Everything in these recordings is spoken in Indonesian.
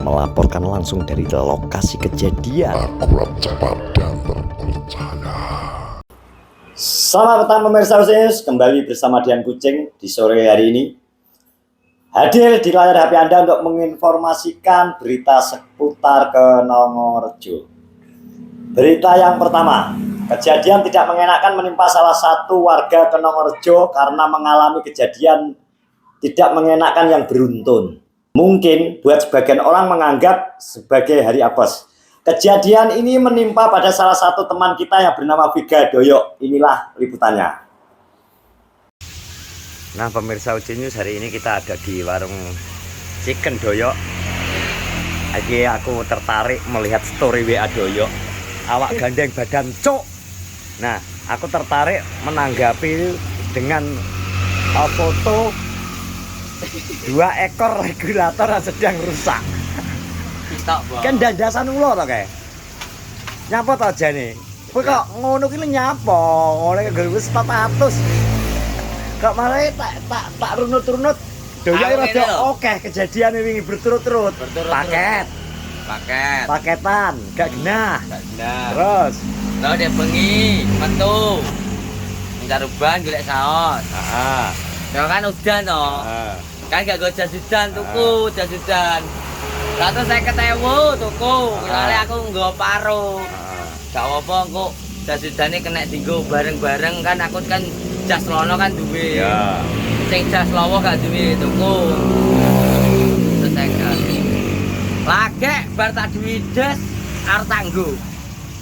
melaporkan langsung dari lokasi kejadian. Akurat, cepat, dan terpercaya. Selamat petang pemirsa Ucenyus, kembali bersama Dian Kucing di sore hari ini. Hadir di layar HP Anda untuk menginformasikan berita seputar Kenongorejo. Berita yang pertama, kejadian tidak mengenakan menimpa salah satu warga Kenongorejo karena mengalami kejadian tidak mengenakan yang beruntun. Mungkin buat sebagian orang menganggap sebagai hari apes. Kejadian ini menimpa pada salah satu teman kita yang bernama Viga Doyok. Inilah liputannya. Nah pemirsa Ucenyus, hari ini kita ada di warung Chicken Doyok. Lagi aku tertarik melihat story WA Doyok. Awak gandeng badan cok. Nah aku tertarik menanggapi dengan foto 2 ekor regulator yang sedang rusak. Kan dandasan ulo to kae. Nyapa to jane? Kowe kok ngono ki nyapa? Oleh nggo status. Kok malah tak runut-runut. Doyok rada akeh kejadian wingi berturut-turut. Paketan, gak genah. Terus dia bengi, metu. Mencari ban golek saos. heeh. Ya kan udan to. Kan gak jas hujan tuku, jas hujan. 150.000 tuku. Soale aku nggo paro. Gak apa kok jas hujane kena dienggo bareng-bareng kan aku kan jas lono kan duwe. Ya. Sing jas lowo gak duwe tuku. Setekan. Lagek bar tak duwe jas arep tak nggo.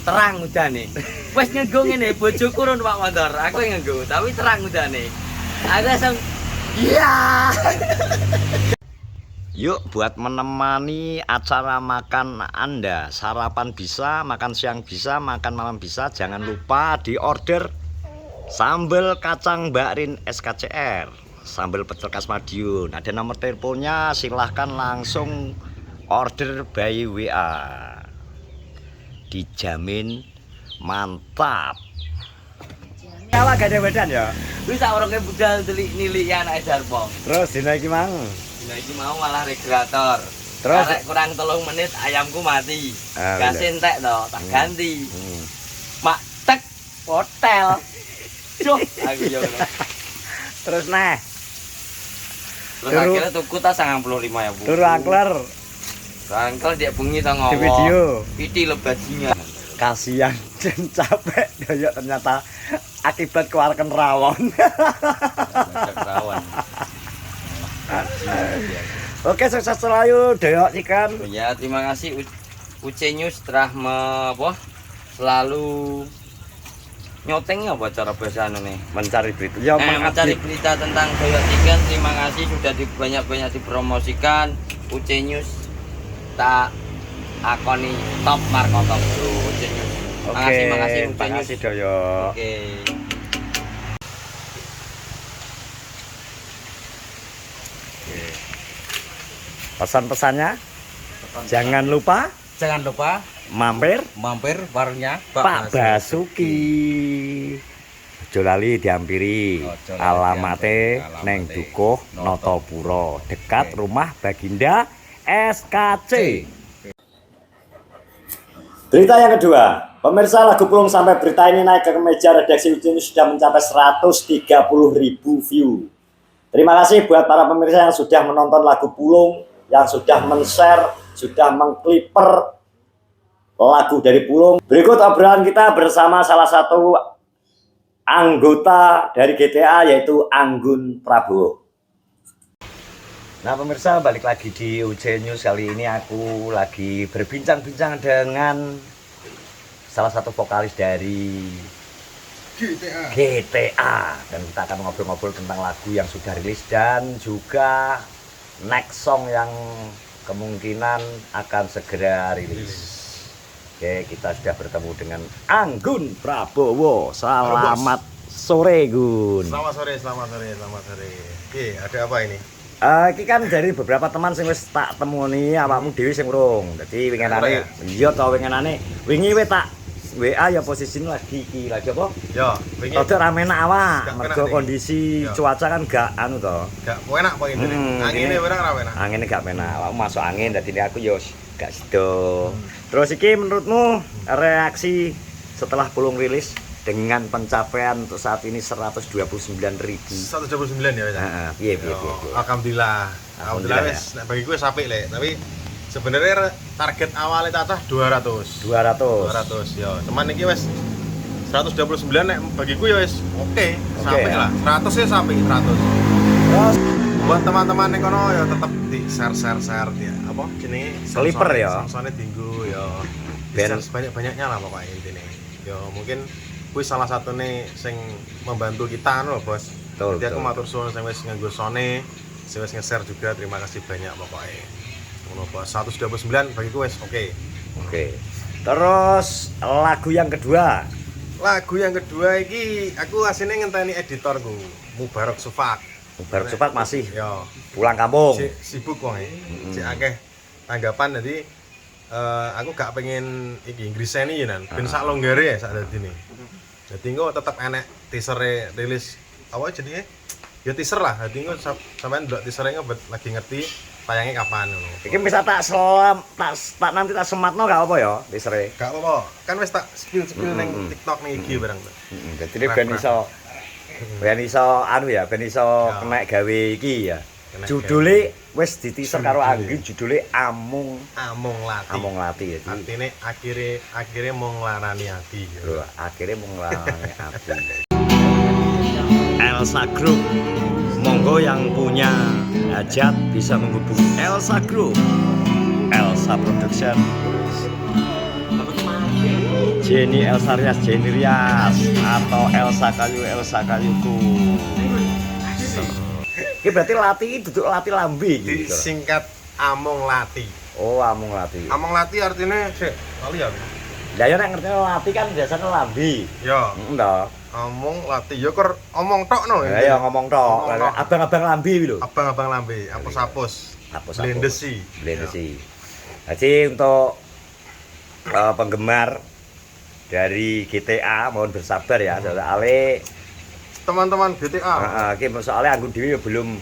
Terang udane. Wis ngenggo ngene bojoku urun Pak Motor. Aku ngenggo tapi terang udane. Aku langsung iya. Yuk buat menemani acara makan Anda, sarapan bisa, makan siang bisa, makan malam bisa. Jangan lupa di order sambal kacang Mbak Rin SKCR, sambal pecel khas Madiun. Ada nomor teleponnya, silahkan langsung order by WA. Dijamin mantap. Awak gak ada badan ya? Wis tak orangke budal nilik anake Darpo. Terus dina iki mang. Dina iki mau malah regulator. Terus arek kurang 3 menit ayamku mati. Gas entek to, tak ganti. Mak tek hotel. Cuk, aku yo. Terus nah. Terus akhirnya tuku ta 95.000. Turu angkler. Angkel dia bengi to ngowo. Di video. Piti lebajingan. Kasihan dan capek Doyok ternyata akibat keluarkan rawon. Rawon. Oke, sukses selalu Doyok Chicken. Ya, terima kasih Ucenyus telah selalu nyotengnya apa cara bahasa nih? Mencari berita. Ya, mencari berita tentang Doyok Chicken. Terima kasih sudah banyak-banyak dipromosikan. Ucenyus tak akoni top marko top bro Ucenyus. Makasih Ucenyus. Makasih Doyok. Oke. Pesan-pesannya jangan lupa mampir warungnya Pak Basuki. Ojo lali diampiri. Alamate neng Dukuh Notopuro, dekat rumah Baginda SKC. Berita yang kedua, pemirsa, lagu Pulung sampai berita ini naik ke meja redaksi Ucenyus sudah mencapai 130.000 view. Terima kasih buat para pemirsa yang sudah menonton lagu Pulung, yang sudah men-share, sudah mengkliper lagu dari Pulung. Berikut obrolan kita bersama salah satu anggota dari GTA, yaitu Anggun Prabowo. Nah pemirsa, balik lagi di Ucenyus. Kali ini aku lagi berbincang-bincang dengan salah satu vokalis dari GTA. Dan kita akan ngobrol-ngobrol tentang lagu yang sudah rilis dan juga next song yang kemungkinan akan segera rilis. Oke, kita sudah bertemu dengan Anggun Prabowo. Selamat sore Gun. Selamat sore. Oke, ada apa ini? Iki kan dari beberapa teman sing wis tak temoni awakmu dhewe sing urung. Dadi winginane iya to winginane wingi wis tak WA ya posisine lagi apa? Ya, wingi Rada ra menak awak, Gak mergo penak, Dik. kondisi Iya. cuaca kan gak anu to. gak enak kok ini. Angine ini- ora enak. Angine gak penak, awakmu masuk angin dadi aku yo gak sido. Terus iki menurutmu reaksi setelah Pulung rilis dengan pencapaian untuk saat ini 129.000. 129 ya wis. Heeh, piye piye Yo, piye. Alhamdulillah. Alhamdulillah, Alhamdulillah wis nek bagi gue apik lek, tapi sebenarnya target awalnya cacah 200. 200. Ya, cuman iki wis 129 nek bagi gue ya wis oke, sampai ya. lah. 100 ya sampai 100. Terus Buat teman-teman yang kono ya tetap di share ya. Apa jenenge? Clipper ya. Samsone dinggo ya. Ben- Share sebanyak-banyaknya lah pokoknya intine. Ya mungkin kuwi salah satu nih sing membantu kita anu lho, Bos. Betul, Jadi aku betul. matur suwun sing wis nganggo Sone, sing wis nge-share juga terima kasih banyak pokoknya. Ngono Bos. 129 bagi gue wis oke. Oke. Terus lagu yang kedua. Lagu yang kedua iki aku asine ngenteni editorku, Mubarak Sufak. Mubarak Sufak masih Ya, pulang kampung. sibuk wong iki. Cek akeh tanggapan jadi aku gak pengen iki Inggriseni ya nan. Ben sak longgare ya sak dadine. Dadi engko tetep enek teaser rilis apa jenenge? Ya teaser lah. Dadi engko sampean ndelok teaser engko lagi ngerti tayangnya kapan ngono. Iki bisa tak nanti tak sematno gak apa ya teasere. Gak apa-apa. Kan wis tak spill ning TikTok ning iki bareng. Heeh, dadi ini ben iso anu ya, ben iso Ya. kena gawe iki ya. Kena Judule wis diteaser karo Anggi, judule Amung Among Lati. Lati ya. Artine akhirnya mau nglarani ati. Lho, akhirnya mengelarang aku. Elsa Group. Monggo yang punya hajat bisa menghubungi Elsa Group. Elsa Production. Jenny Elsa Rias, Jenny Rias atau Elsa Kayuku. Ini berarti Lati ini duduk Lati Lambe gitu. Disingkat Among Lati. Oh, Amung Lati. Among Lati artinya sih, kali ya. Lah ya nek ngerti Lati kan biasanya Lambe. Ya, Heeh toh. Among Lati. Ya ker omong tok no. Ya ya ngomong tok. Ngomong tok. Abang-abang Lambe iki lho. Abang-abang lambe, apus-apus. Hapus-hapus. Blendesi. Blendesi. Jadi untuk penggemar dari GTA mohon bersabar ya, soalnya Teman-teman GTA. soalnya aku dewi belum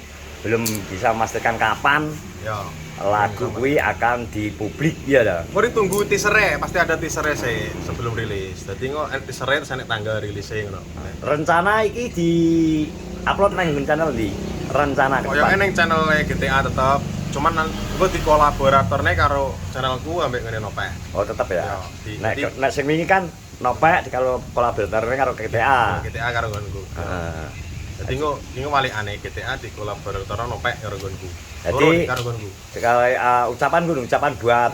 bisa memastikan kapan Ya. lagu kuwi akan dipublik ya dah. Mari tunggu teasernya, pasti ada teasernya sih sebelum rilis. Jadi nggak teasernya terus enek tanggal rilisnya ngono. Rencana iki di upload nang channel di rencana ke Koyoke depan. ning channel GTA tetep, cuman gue di kolaboratornya karo channelku ambek ngene Nopek. Oh tetap ya. Ya, Nek sing wingi kan Nopek kalau kolaboratornya karo GTA. GTA karo nggonku. Heeh. Jadi nggak wali aneh GTA di kolaborator Nopek karo nggonku. Jadi- karo nggonku. Sekali ucapan buat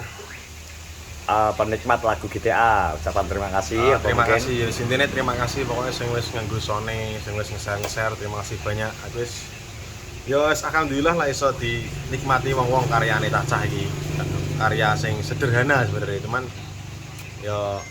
penikmat lagu GTA, ucapan terima kasih. apa Terima mungkin? kasih ya sintine terima kasih pokoknya sing wis nganggo Sone, sing wis nge-share terima kasih banyak. Aku wis ya wis alhamdulillah lah iso dinikmati wong-wong karyane cacah iki. Karya sing sederhana sebenarnya, cuman ya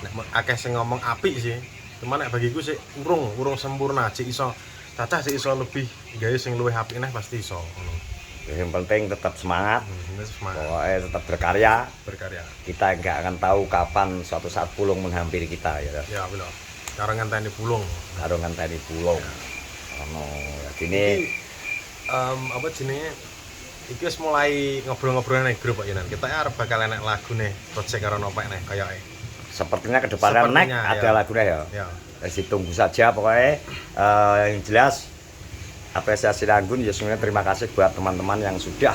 nek akeh sing ngomong apik sih. Cuman nek bagiku sih urung sempurna, sih iso cacah sih iso lebih gawe sing luwih apik neh pasti iso ngono. Yang penting tetap semangat, Wis semangat pokoknya tetap berkarya. berkarya. Kita nggak akan tahu kapan suatu saat Pulung menghampiri kita ya. Ya bener. Karo ngenteni pulung. Karungan tadi Pulung. Ono Ini ini apa jenenge? Iki wis mulai ngobrol-ngobrol ning grup kok ya Nan. Kita arep bakal enek lagu nih, project karo Nopek nih kayake. sepertinya kedepannya nek Sepertinya, ada ya. lagunya ya. Ya. Jadi tunggu saja pokoknya yang jelas apresiasi Anggun ya sebenarnya terima kasih buat teman-teman yang sudah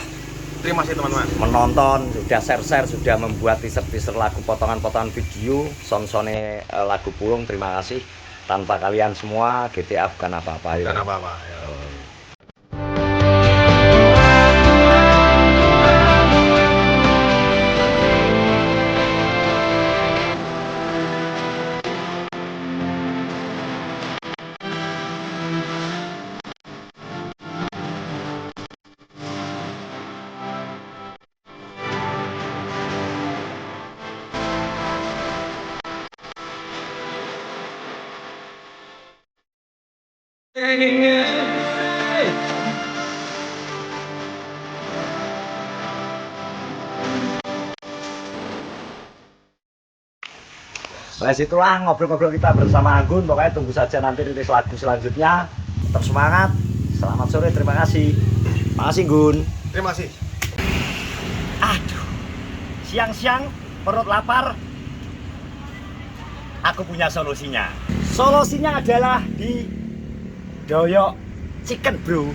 Terima kasih teman-teman. menonton, sudah share-share, sudah membuat teaser-teaser lagu, potongan-potongan video, sonsone lagu Pulung. Terima kasih. Tanpa kalian semua GTA bukan apa-apa ya. Bukan apa-apa. Ya. Nah, situlah ngobrol-ngobrol kita bersama Anggun. Pokoknya tunggu saja nanti rilis lagu selanjutnya. Tetap semangat. Selamat sore, terima kasih. Makasih Gun. Terima kasih. Aduh, siang-siang perut lapar. Aku punya solusinya. Solusinya adalah di Doyok Chicken Bro.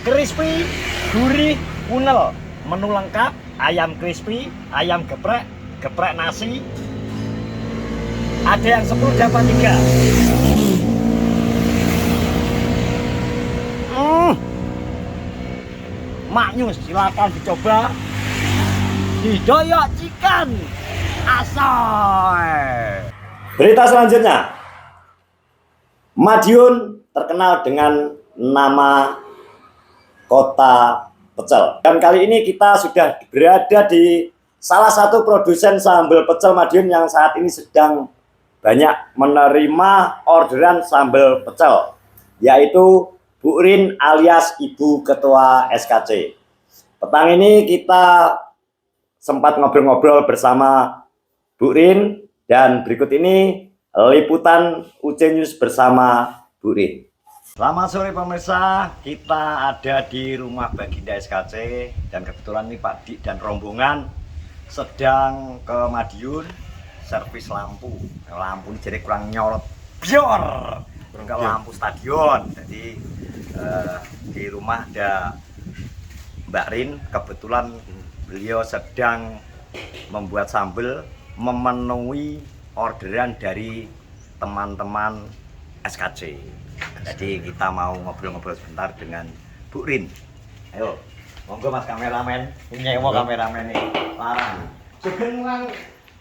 Crispy, gurih, kunel. Menu lengkap, ayam crispy, ayam geprek, geprek nasi. Ada yang 10 dapat 3. Maknyus, silakan dicoba di Doyok Chicken Asoy. Berita selanjutnya, Madiun terkenal dengan nama kota pecel. Dan kali ini kita sudah berada di salah satu produsen sambal pecel Madiun yang saat ini sedang banyak menerima orderan sambal pecel, yaitu Bu Rin alias Ibu Ketua SKC. Petang ini kita sempat ngobrol-ngobrol bersama Bu Rin, dan berikut ini liputan UC News bersama Bu Rin. Selamat sore pemirsa, kita ada di rumah Baginda SKC dan kebetulan nih Pak Dik dan rombongan sedang ke Madiun servis lampu. Lampu ini jadi kurang nyorot bior ke lampu stadion. Jadi di rumah ada Mbak Rin, kebetulan beliau sedang membuat sambal memenuhi orderan dari teman-teman SKC. Jadi kita mau ngobrol-ngobrol sebentar dengan Bu Rin. Ayo, monggo Mas kameramen, nyewa kameramen nih, larang. Sugeng wong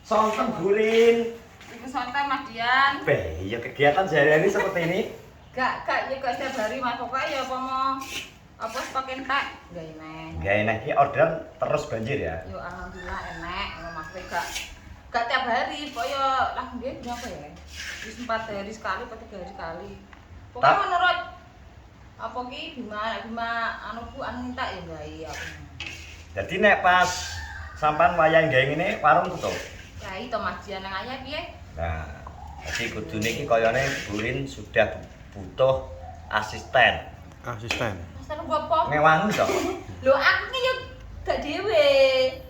sonten Bu Rin. Iku santai Mas Dian. Beh, ya kegiatan sehari-hari seperti ini. Gak ya gak setiap hari Mas, pokoknya ya apa mau apa pakai entek gak enak. Gak enak iki orderan terus banjir ya. Yo alhamdulillah enak, maksudnya gak tiap hari, pokoknya lah nggih berapa ya? Wis 4 hari sekali atau 3 hari sekali. Pokoknya menurut apa ki Bima anu Bu anu minta ya gawe aku. Jadi nek pas sampean wayang gawe ngene warung tutup. Gawe to Mas Dian nang ayah piye? Nah, jadi kudune iki kayane Bu Rin sudah butuh asisten. Asisten. Mas anu apa? Ngewangi to. Lho aku ki yo gak dhewe.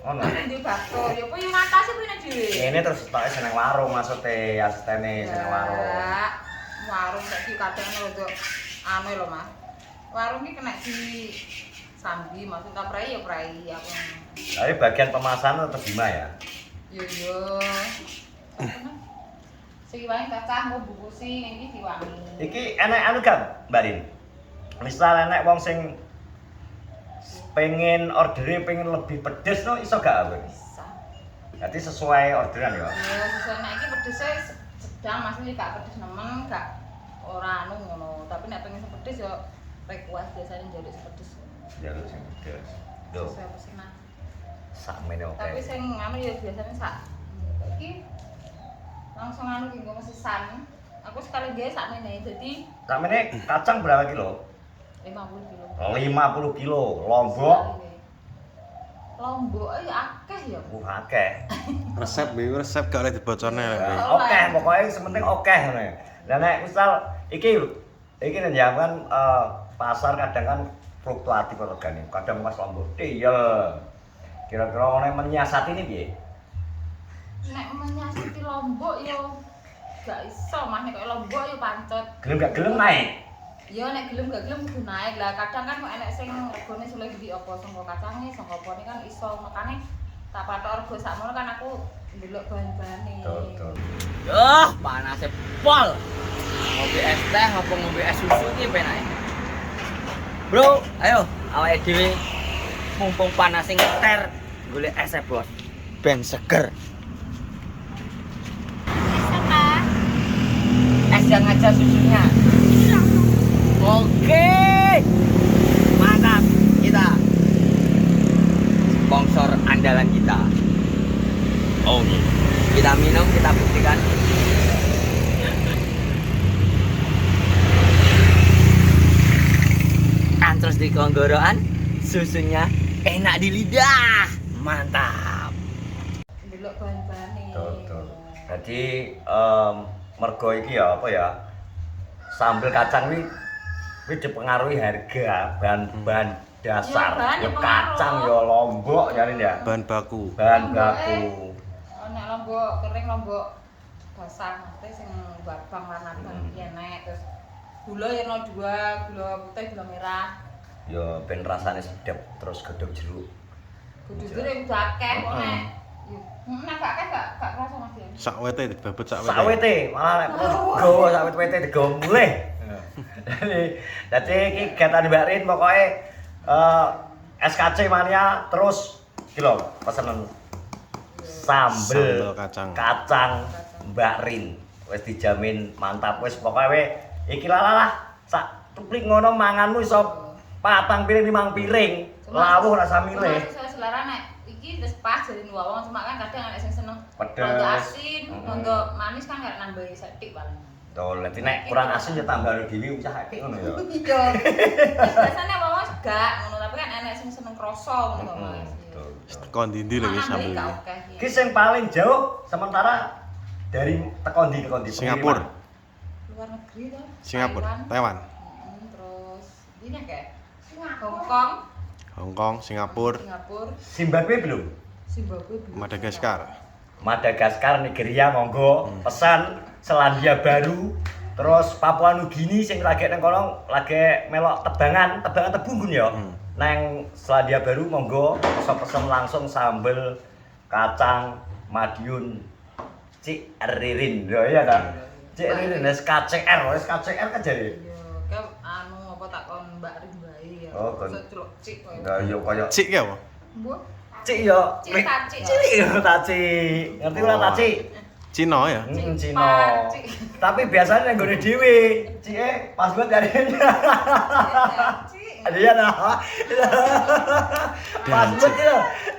Ono. Aku ndek bakso, yo apa yo ngatasi kuwi dhewe. Ini terus stoke seneng warung maksudnya asistene seneng warung. Ya, warung saiki kadang rada anu lho Mas. Warung iki kena di sambi, maksudnya prei ya prei aku. Tapi bagian pemasaran tetap Bima ya. Yo. Sing wae cacah mau bukusi iki diwangi. Iki enek anu kan, Mbak Rin. Misal enek wong sing pengen ordernya pengen lebih pedes no iso gak aku? Bisa. Berarti sesuai orderan ya. Ya sesuai nek iki pedese sedang maksudnya gak pedes nemen, gak ora anu ngono. Tapi nek pengen pedes yo request biasanya njaluk pedes. Jalur sing pedes. Duh, Sesuai pesanan. sakmene oke. Tapi sing anu ya biasanya sak iki langsung anu ki nggo mesesan. Aku sekali gawe sakmene. Jadi Sakmene kacang berapa kilo? 50 kilo. 50 kilo. Lombok Lombok ya akeh ya. akeh. Resep gak oleh dibocorne lek. Oke, pokoknya sementing oke ngono. Lah nek misal iki njenengan pasar kadang kan fluktuatif organik. Kadang Mas Lombok tiyel. Kira-kira oleh menyiasati ini piye? Nek menyiasati Lombok yo gak iso, Mas nek koyo Lombok yo pancet. Gelem gak gelem naik. Yo nek gelem gak gelem kudu naik. Lah kadang kan kok enek sing regane sulit di apa sangka kacange, sangka opone kan iso. Makane tak patok rego sakmono kan aku ndelok bahan-bahane. Betul. Duh, panasnya pol. Ngopi es teh apa ngopi es susu iki penake. Bro, ayo awake dhewe mumpung panas ngeter golek es Bos. Ben seger. Es yang aja susunya. Oke. Mantap kita. Sponsor andalan kita. Oke. Kita minum, kita buktikan. Kan terus di tenggorokan, susunya enak di lidah. Mantap. Ndelok bahan-bahane. Betul. Jadi mergo iki ya apa ya? Sambel kacang kuwi dipengaruhi harga bahan-bahan dasar. Iya, bahan Ya yang kacang pengaruh. ya lombok ya ya. Bahan baku. Bahan Lombok, baku. Nek lombok kering lombok basah mate sing babang lan abang Hmm. iki enek terus gula ya ono 2, gula putih, gula merah. Ya ben rasane sedep terus godhog jeruk. Kudu jere udah akeh kok nek. Nek gak akeh gak kerasa Mas ya. Sak wete dibabet sak wete. Sawete malah nek go sawet-wete digo mulih. Dadi iki kegiatan Mbak Rin pokoke SKC mania terus iki lho pesenan sambel Kacang. Mbak Rin wis dijamin mantap wis pokoke iki lah sak tuplik ngono manganmu iso 4 piring 5 piring lawuh rasa milih. Saya selera nek iki wis pas jadi wong cuma kan kadang nek sing seneng Pedes. rondo asin, rondo manis kan gak nambahi sethik paling. Tuh, dadi nek kurang asin ya tambah dhewe usah akeh ngono ya. Iya. Biasane wong gak ngono tapi kan enek sing seneng kroso ngono kok Mas. Betul. Teko ndi lho wis sambel. Ki sing paling jauh sementara dari teko ndi ke ndi? Singapura. Luar negeri to. Singapura, Taiwan, Terus ini kayak Hongkong, Hongkong, Singapura, Zimbabwe belum? Zimbabwe, belum. Madagaskar. Madagaskar, Nigeria monggo, pesan Selandia Baru, terus Papua Nugini sing lagi nang kono lagi melok tebangan tebunggun ya. Nang Selandia Baru monggo iso pesen langsung sambel kacang Madiun Cik Ririn. Lho iya ta? Cik Ririn SKCR kan jare. Iya, kayak anu apa tak kon Mbak Rin bae ya. Oh, kon. Celuk cik koyo. Nah, yo koyo Cik ya apa? Mbok. Cik yo. Cik tacik. Cilik yo tacik. Ngerti ora tacik? Cina ya? Cina. Tapi biasanya yang gue dhewe, cike pas buat dari Cik. ada ya nah.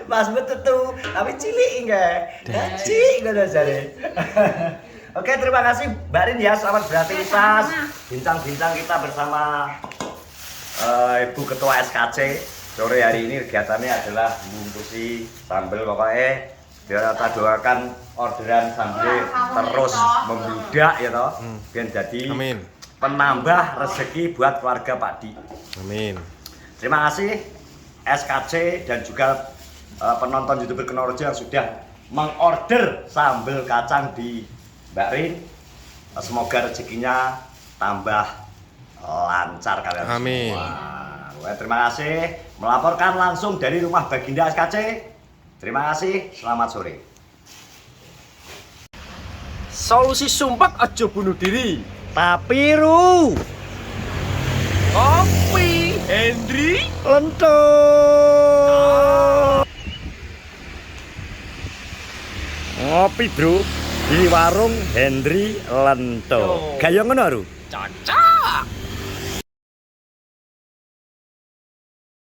Pas buat itu, tapi cilik enggak. Cik ngono jare. Oke, terima kasih Mbak Rin ya, selamat beraktivitas. Bincang-bincang kita bersama Ibu Ketua SKC. Sore hari ini kegiatannya adalah membungkusi sambal pokoknya. Biar kita doakan orderan sambal terus membludak ya toh. Biar jadi Amin. penambah rezeki buat keluarga Pak Di. Amin. Terima kasih SKC dan juga penonton YouTuber Kenorojo yang sudah mengorder sambal kacang di Mbak Rin. Semoga rezekinya tambah lancar kalian semua. Amin. Wah, terima kasih melaporkan langsung dari rumah Baginda SKC. Terima kasih, selamat sore. Solusi sumpek aja bunuh diri. Tapi Ru Kopi Hendri Lento. Ngopi bro di warung Hendri Lento. Gaya ngono Ru. cocok.